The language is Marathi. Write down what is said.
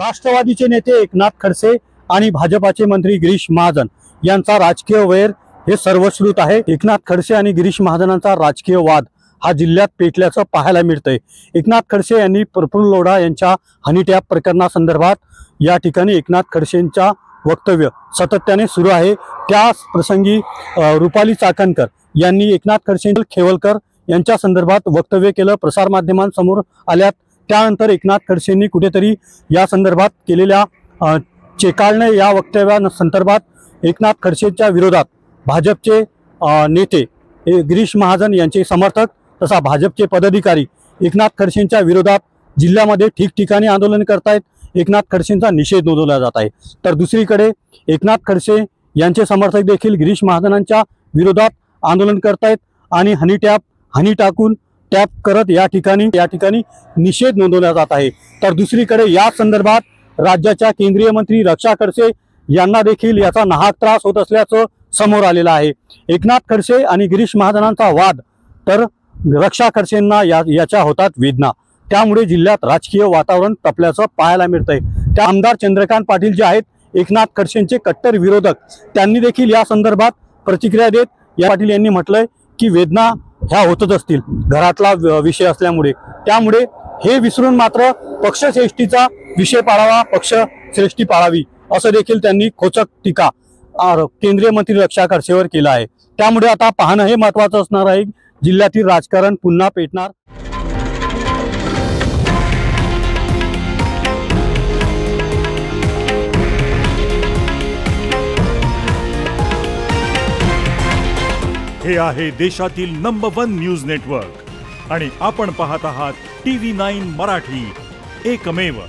राष्ट्रवादीचे नेते एकनाथ खडसे आणि भाजपाचे मंत्री गिरीश महाजन यांचा राजकीय वैर हे सर्वश्रुत आहे। एकनाथ खडसे आणि गिरीश महाजनांचा राजकीय वाद हा जिल्ह्यात पेटल्याचं पाहायला मिळतंय। एकनाथ खडसे यांनी प्रफुल्ल लोढा यांच्या हनी ट्रॅप प्रकरणासंदर्भात या ठिकाणी एकनाथ खडसेंच्या वक्तव्य सातत्याने सुरू आहे। त्या प्रसंगी रुपाली चाकणकर यांनी एकनाथ खडसे खेवलकर यांच्या संदर्भात वक्तव्य केलं, प्रसार माध्यमांसमोर आल्यात। त्यानंतर एकनाथ खडसेंनी कुठेतरी या संदर्भात केलेल्या चेकाळणे या वक्तव्यासंदर्भात एकनाथ खडसेंच्या विरोधात भाजपचे नेते गिरीश महाजन यांचे समर्थक तसा भाजपचे पदाधिकारी एकनाथ खडसेंच्या विरोधात जिल्ह्यामध्ये ठिकठिकाणी आंदोलन करतायत। एकनाथ खडसेंचा निषेध नोंदवला जात आहे। तर दुसरीकडे एकनाथ खडसे यांचे समर्थक देखील गिरीश महाजनांच्या विरोधात आंदोलन करतायत आणि हनी टाकून टॅप करत या ठिकाणी निषेध नोंदवला जात आहे। तर दुसरीकडे या संदर्भात राज्याच्या केंद्रीय मंत्री रक्षा खडसे यांना देखील याचा नाहक त्रास होत असल्याचं समोर आलेलं आहे। एकनाथ खडसे आणि गिरीश महाजनांचा वाद तर रक्षा खडसेंना याच्या होतात वेदना, त्यामुळे जिल्ह्यात राजकीय वातावरण तपल्याचं पाहायला मिळतंय। त्या आमदार चंद्रकांत पाटील जे आहेत एकनाथ खडसेंचे कट्टर विरोधक, त्यांनी देखील या संदर्भात प्रतिक्रिया देत या पाटील यांनी म्हटलंय की वेदना ह्या होतच असतील, घरातला विषय असल्यामुळे, त्यामुळे हे विसरून मात्र पक्षश्रेष्ठीचा विषय पाळावा, पक्षश्रेष्ठी पाळावी असं देखील त्यांनी खोचक टीका केंद्रीय मंत्री रक्षा खडसेवर केला आहे। त्यामुळे आता पाहणं हे महत्त्वाचं असणार आहे, जिल्ह्यातील राजकारण पुन्हा पेटणार। हे आहे देशातील नंबर 1 न्यूज नेटवर्क आणि आपण पाहत आहात TV9 मराठी, एकमेव।